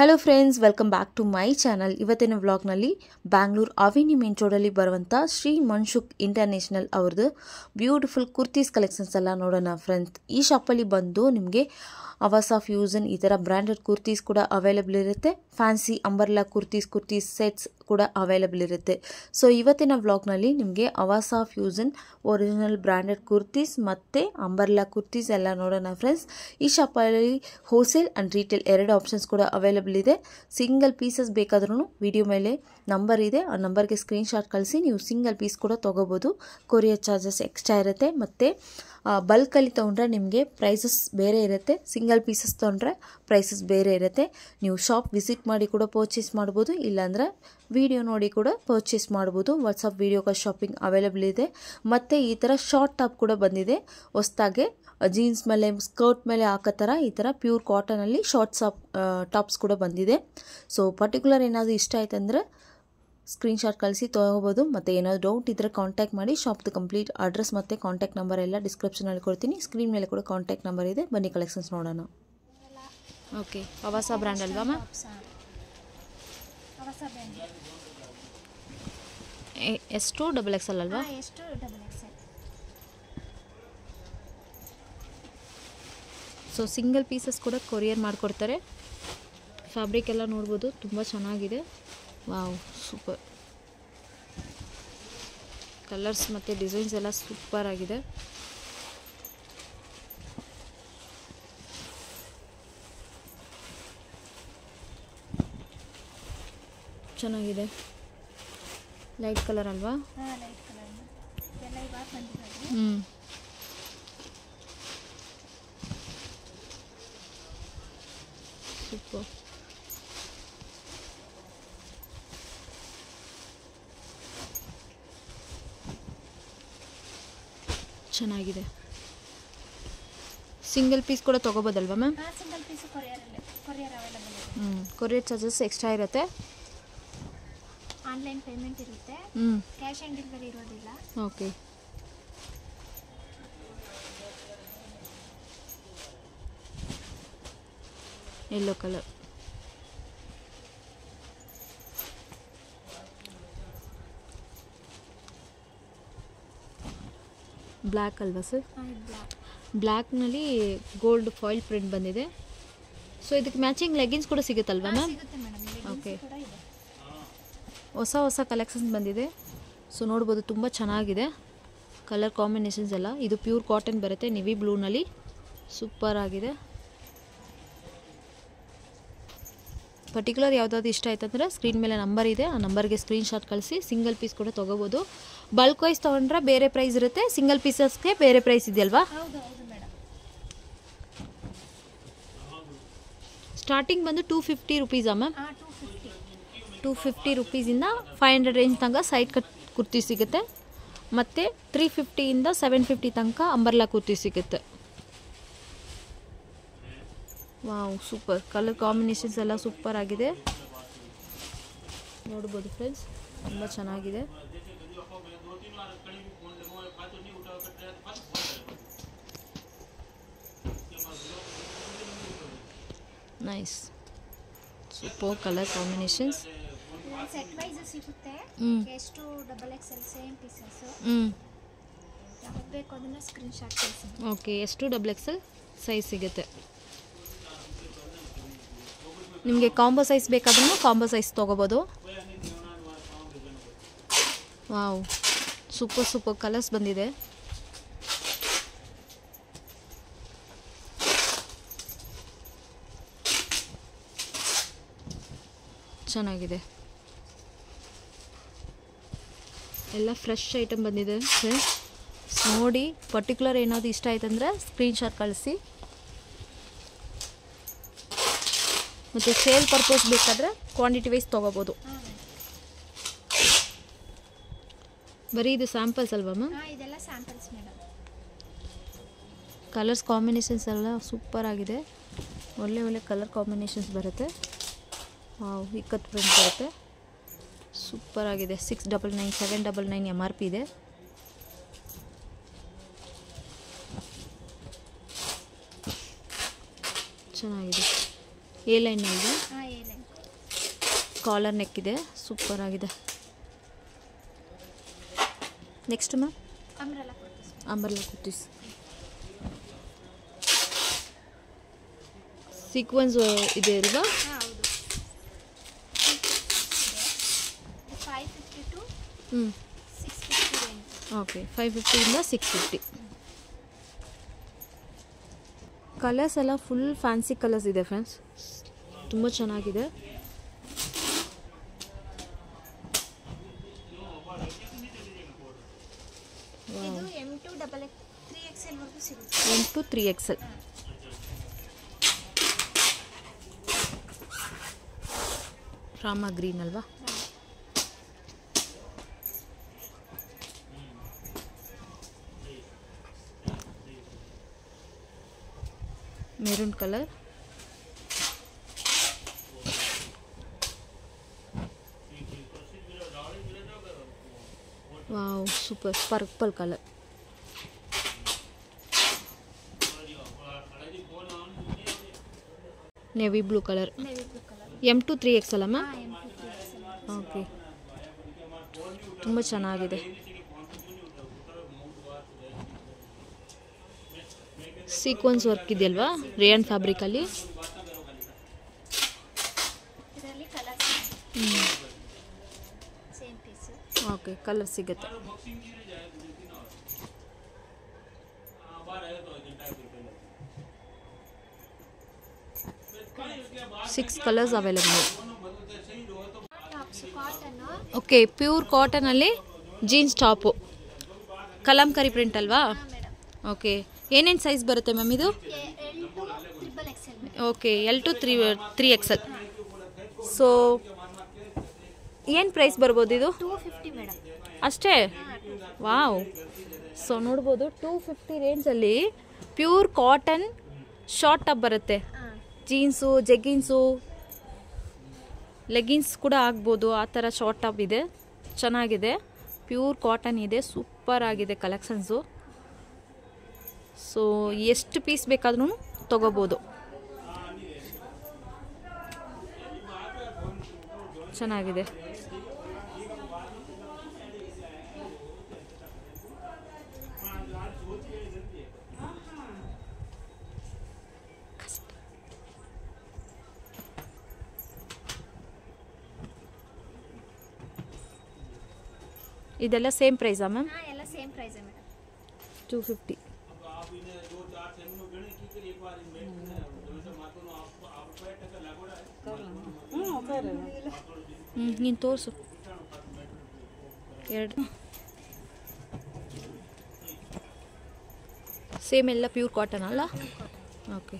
Hello friends, welcome back to my channel. ಇವತ್ತಿನ ವ್ಲಾಗ್ನಲ್ಲಿ Bangalore avenue main ರೋಡಲ್ಲಿ ಬರುವಂಥ ಶ್ರೀ ಮನ್ಸುಖ್ ಇಂಟರ್ನ್ಯಾಷನಲ್ ಅವ್ರದ್ದು ಬ್ಯೂಟಿಫುಲ್ ಕುರ್ತೀಸ್ ಕಲೆಕ್ಷನ್ಸ್ ಎಲ್ಲ ನೋಡೋಣ ಫ್ರೆಂಡ್ಸ್. ಈ ಶಾಪಲ್ಲಿ ಬಂದು ನಿಮಗೆ ಅವಾಸ ಫ್ಯೂಷನ್ ಈ ಥರ ಬ್ರ್ಯಾಂಡೆಡ್ ಕುರ್ತೀಸ್ ಕೂಡ ಅವೈಲೇಬಲ್ ಇರುತ್ತೆ. ಫ್ಯಾನ್ಸಿ ಅಂಬರ್ಲಾ ಕುರ್ತೀಸ್ ಸೆಟ್ಸ್ ಕೂಡ ಅವೈಲೇಬಲ್ ಇರುತ್ತೆ. ಸೊ ಇವತ್ತಿನ ವ್ಲಾಗ್ನಲ್ಲಿ ನಿಮಗೆ Avaasa fusion original branded kurtis ಮತ್ತು ಅಂಬರ್ಲಾ ಕುರ್ತೀಸ್ ಎಲ್ಲ ನೋಡೋಣ ಫ್ರೆಂಡ್ಸ್. ಈ ಶಾಪಲ್ಲಿ ಹೋಲ್ಸೇಲ್ ಆ್ಯಂಡ್ ರೀಟೇಲ್ ಎರಡು ಆಪ್ಷನ್ಸ್ ಕೂಡ ಅವೈಲೇಬಲ್ ಇದೆ. ಸಿಂಗಲ್ ಪೀಸಸ್ ಬೇಕಾದ್ರೂ ವಿಡಿಯೋ ಮೇಲೆ ನಂಬರ್ ಇದೆ, ಆ ನಂಬರ್ಗೆ ಸ್ಕ್ರೀನ್ಶಾಟ್ ಕಳಿಸಿ ನೀವು ಸಿಂಗಲ್ ಪೀಸ್ ಕೂಡ ತೊಗೋಬೋದು. ಕೊರಿಯರ್ ಚಾರ್ಜಸ್ ಎಕ್ಸ್ಟ್ರಾ ಇರುತ್ತೆ. ಮತ್ತು ಬಲ್ಕಲ್ಲಿ ತೊಗೊಂಡ್ರೆ ನಿಮಗೆ ಪ್ರೈಸಸ್ ಬೇರೆ ಇರುತ್ತೆ, ಸಿಂಗಲ್ ಪೀಸಸ್ ತೊಗೊಂಡ್ರೆ ಪ್ರೈಸಸ್ ಬೇರೆ ಇರುತ್ತೆ. ನೀವು ಶಾಪ್ ವಿಸಿಟ್ ಮಾಡಿ ಕೂಡ ಪರ್ಚೇಸ್ ಮಾಡ್ಬೋದು, ಇಲ್ಲಾಂದರೆ ವಿಡಿಯೋ ನೋಡಿ ಕೂಡ ಪರ್ಚೇಸ್ ಮಾಡ್ಬೋದು. WhatsApp video call shopping available ಇದೆ. ಮತ್ತು ಈ ಥರ ಶಾರ್ಟ್ ಟಾಪ್ ಕೂಡ ಬಂದಿದೆ ಹೊಸ್ದಾಗೆ, ಜೀನ್ಸ್ ಮೇಲೆ ಸ್ಕರ್ಟ್ ಮೇಲೆ ಹಾಕೋ ಥರ ಈ ಥರ ಪ್ಯೂರ್ ಕಾಟನಲ್ಲಿ ಶಾರ್ಟ್ಸ್ ಟಾಪ್ಸ್ ಕೂಡ ಬಂದಿದೆ. ಸೊ ಪರ್ಟಿಕ್ಯುಲರ್ ಏನಾದರೂ ಇಷ್ಟ ಆಯ್ತಂದರೆ ಸ್ಕ್ರೀನ್ಶಾಟ್ ಕಳಿಸಿ ತೊಗೋಬೋದು. ಮತ್ತು ಏನಾದರೂ ಡೌಟ್ ಇದ್ದರೆ ಕಾಂಟ್ಯಾಕ್ಟ್ ಮಾಡಿ. ಶಾಪ್ದು ಕಂಪ್ಲೀಟ್ ಅಡ್ರೆಸ್ ಮತ್ತು ಕಾಂಟ್ಯಾಕ್ಟ್ ನಂಬರ್ ಎಲ್ಲ ಡಿಸ್ಕ್ರಿಪ್ಷನಲ್ಲಿ ಕೊಡ್ತೀನಿ. ಸ್ಕ್ರೀನ್ ಮೇಲೆ ಕೂಡ ಕಾಂಟ್ಯಾಕ್ಟ್ ನಂಬರ್ ಇದೆ. ಬನ್ನಿ ಕಲೆಕ್ಷನ್ಸ್ ನೋಡೋಣ. ಓಕೆ, ಅವಾಸ ಬ್ರ್ಯಾಂಡ್ ಅಲ್ವಾ ಮ್ಯಾಮ್? ಎಷ್ಟು XXL ಅಲ್ವಾ? ಸೊ ಸಿಂಗಲ್ ಪೀಸಸ್ ಕೂಡ ಕೊರಿಯರ್ ಮಾಡಿಕೊಡ್ತಾರೆ. ಫ್ಯಾಬ್ರಿಕ್ ಎಲ್ಲ ನೋಡ್ಬೋದು, ತುಂಬ ಚೆನ್ನಾಗಿದೆ. Wow, super. ಕಲರ್ಸ್ ಮತ್ತು ಡಿಸೈನ್ಸ್ ಎಲ್ಲ ಸೂಪರ್ ಆಗಿದೆ. ಚೆನ್ನಾಗಿದೆ. ಲೈಟ್ ಕಲರ್ ಅಲ್ವಾ? ಸೂಪರ್. ಚೆನ್ನಾಗಿದೆ. ಸಿಂಗಲ್ ಪೀಸ್ ಕೂಡ ತೊಗೋಬೋದಲ್ವಾ ಮ್ಯಾಮ್? ಕೊರಿಯರ್ ಚಾರ್ಜಸ್ ಎಕ್ಸ್ಟ್ರಾ ಇರುತ್ತೆ. ಆನ್ಲೈನ್ ಪೇಮೆಂಟ್ ಇರುತ್ತೆ, ಕ್ಯಾಶ್ ಆನ್ ಡೆಲಿವರಿ ಇರೋದಿಲ್ಲ. ಓಕೆ. Yellow colour. ಬ್ಲ್ಯಾಕ್ ಅಲ್ವಾ ಸರ್? ಬ್ಲ್ಯಾಕ್ನಲ್ಲಿ ಗೋಲ್ಡ್ ಫಾಯಿಲ್ ಪ್ರಿಂಟ್ ಬಂದಿದೆ. ಸೊ ಇದಕ್ಕೆ ಮ್ಯಾಚಿಂಗ್ ಲೆಗಿನ್ಸ್ ಕೂಡ ಸಿಗುತ್ತಲ್ವಾ ಮ್ಯಾಮ್? ಓಕೆ. ಹೊಸ ಕಲೆಕ್ಷನ್ಸ್ ಬಂದಿದೆ. ಸೊ ನೋಡ್ಬೋದು, ತುಂಬ ಚೆನ್ನಾಗಿದೆ ಕಲರ್ ಕಾಂಬಿನೇಷನ್ಸ್ ಎಲ್ಲ. ಇದು ಪ್ಯೂರ್ ಕಾಟನ್ ಬರುತ್ತೆ, ನೆವಿ ಬ್ಲೂನಲ್ಲಿ ಸೂಪರ್ ಆಗಿದೆ. ಪರ್ಟಿಕ್ಯುಲರ್ ಯಾವುದಾದ್ರು ಇಷ್ಟ ಆಯ್ತಂದರೆ ಸ್ಕ್ರೀನ್ ಮೇಲೆ ನಂಬರ್ ಇದೆ, ಆ ನಂಬರ್ಗೆ ಸ್ಕ್ರೀನ್ಶಾಟ್ ಕಳಿಸಿ ಸಿಂಗಲ್ ಪೀಸ್ ಕೂಡ ತೊಗೋಬೋದು. ಬಲ್ಕ್ ವೈಸ್ ತೊಗೊಂಡ್ರೆ ಬೇರೆ ಪ್ರೈಸ್ ಇರುತ್ತೆ, ಸಿಂಗಲ್ ಪೀಸಸ್ಗೆ ಬೇರೆ ಪ್ರೈಸ್ ಇದೆಯಲ್ವಾ? ಸ್ಟಾರ್ಟಿಂಗ್ ಬಂದು 250 ರುಪೀಸಾ ಮ್ಯಾಮ್? 250 ರುಪೀಸಿಂದ 500 ರೇಂಜ್ ತನಕ ಸೈಡ್ ಕಟ್ ಕುರ್ತಿ ಸಿಗುತ್ತೆ. ಮತ್ತು 350ಇಂದ 750 ತನಕ ಅಂಬರ್ಲಾ ಕುರ್ತಿ ಸಿಗುತ್ತೆ. Wow, super. ಕಲರ್ ಕಾಂಬಿನೇಷನ್ಸ್ ಎಲ್ಲ ಸೂಪರ್ ಆಗಿದೆ. ನೋಡ್ಬೋದು ಫ್ರೆಂಡ್ಸ್, ತುಂಬ ಚೆನ್ನಾಗಿದೆ. Nice, super colour combinations. Set wise ಸಿಗುತ್ತೆ. ಎಷ್ಟು XXL ಸೇಮ್ ಪೀಸಸ್. ಯಾವಾಗ ಬೇಕು ಅದನ್ನ ಸ್ಕ್ರೀನ್ಶಾಟ್ ಕಳಿಸಿ. ಓಕೆ, ಎಷ್ಟು XXL ಸೈಜ್ ಸಿಗುತ್ತೆ. ನಿಮಗೆ ಕಾಂಬೋ ಸೈಜ್ ಬೇಕಾದ್ರೂ ಕಾಂಬೋ ಸೈಜ್ ತೊಗೋಬೋದು. ವಾವ್, ಸೂಪರ್ ಕಲರ್ಸ್ ಬಂದಿದೆ. ಚೆನ್ನಾಗಿದೆ. ಎಲ್ಲ ಫ್ರೆಶ್ ಐಟಮ್ ಬಂದಿದೆ ಫ್ರೆಂಡ್ಸ್. ನೋಡಿ, ಪರ್ಟಿಕ್ಯುಲರ್ ಏನಾದರೂ ಇಷ್ಟ ಆಯ್ತಂದರೆ ಸ್ಕ್ರೀನ್ಶಾಟ್ ಕಳಿಸಿ. ಮತ್ತು ಸೇಲ್ ಪರ್ಪಸ್ ಬೇಕಾದರೆ ಕ್ವಾಂಟಿಟಿ ವೈಸ್ ತೊಗೋಬೋದು. ಬರೀ ಇದು ಸ್ಯಾಂಪಲ್ಸ್ ಅಲ್ವಾ ಮ್ಯಾಮ್? ಇದೆಲ್ಲ ಸ್ಯಾಂಪಲ್ಸ್ ಮೇಡಮ್. ಕಲರ್ಸ್ ಕಾಂಬಿನೇಷನ್ಸ್ ಎಲ್ಲ ಸೂಪರ್ ಆಗಿದೆ. ಒಳ್ಳೆ ಕಲರ್ ಕಾಂಬಿನೇಷನ್ಸ್ ಬರುತ್ತೆ. ವಾವ್, ಇಕ್ಕತ್ ಪ್ರಿಂಟ್ ಬರುತ್ತೆ. ಸೂಪರ್ ಆಗಿದೆ. 699 799 MRP ಇದೆ. ಚೆನ್ನಾಗಿದೆ. ಎ ಲೈನ್ ಇದೆ. ಹಾಂ, ಎ ಲೈನ್. ಕಾಲರ್ ನೆಕ್ ಇದೆ, ಸೂಪರ್ ಆಗಿದೆ. Next ma'am umbrella kurtis. Sequence ಇದೆ ಅಲ್ವಾ? ಹೌದು. 550 to 650 ರೇಂಜ್. ಓಕೆ, 550 ಇಂದ 650. ಕಲರ್ಸ್ ಎಲ್ಲ ಫುಲ್ ಫ್ಯಾನ್ಸಿ ಕಲರ್ಸ್ ಇದೆ ಫ್ರೆಂಡ್ಸ್, ತುಂಬ ಚೆನ್ನಾಗಿದೆ. ಇದು M2 3XL ವರೆಗೂ ಸಿಗುತ್ತೆ. M2 3XL. ರಾಮ ಗ್ರೀನ್ ಅಲ್ವಾ? Maroon colour. Wow, super. Purple colour. Navy blue colour. M2 3XL अम्मा. ओके, ತುಂಬ ಚೆನ್ನಾಗಿದೆ. ಸೀಕ್ವೆನ್ಸ್ ವರ್ಕ್ ಇದೆಯಲ್ವಾ ರೇಯನ್ ಫ್ಯಾಬ್ರಿಕ್ ಅಲ್ಲಿ. ಓಕೆ, ಕಲರ್ ಸಿಗುತ್ತೆ. 6 colours available. Okay, pure cotton ಅಲ್ಲಿ ಜೀನ್ಸ್ ಟಾಪು, ಕಲಂಕರಿ ಪ್ರಿಂಟ್ ಅಲ್ವಾ? ಓಕೆ, ಏನೇನು ಸೈಜ್ ಬರುತ್ತೆ ಮ್ಯಾಮ್ ಇದು? Okay, L2 3XL. ಸೊ ಏನು ಪ್ರೈಸ್ ಬರ್ಬೋದು ಇದು? 250 ಮೇಡಮ್ ಅಷ್ಟೇ? ವಾವ್. ಸೊ ನೋಡ್ಬೋದು 250 ರೇಂಜಲ್ಲಿ ಪ್ಯೂರ್ ಕಾಟನ್ ಶಾರ್ಟ್ ಟಾಪ್ ಬರುತ್ತೆ. ಜೀನ್ಸು, ಜೆಗ್ಗಿನ್ಸು, ಲೆಗ್ಗಿನ್ಸ್ ಕೂಡ ಆಗ್ಬೋದು, ಆ ಥರ ಶಾರ್ಟ್ ಟಾಪ್ ಇದೆ. ಚೆನ್ನಾಗಿದೆ, ಪ್ಯೂರ್ ಕಾಟನ್ ಇದೆ, ಸೂಪರ್ ಆಗಿದೆ ಕಲೆಕ್ಷನ್ಸು. ಸೊ ಎಷ್ಟು ಪೀಸ್ ಬೇಕಾದ್ರೂ ತೊಗೋಬೋದು. ಚೆನ್ನಾಗಿದೆ. ಇದೆಲ್ಲ ಸೇಮ್ ಪ್ರೈಸಾ ಮ್ಯಾಮ್? ಎಲ್ಲ ಸೇಮ್ ಪ್ರೈಸ್ ಮೇಡಮ್. 250. ನೀನು ತೋರಿಸು ಎರಡು. ಸೇಮ್ ಎಲ್ಲ ಪ್ಯೂರ್ ಕಾಟನ್ ಅಲ್ಲ? ಓಕೆ.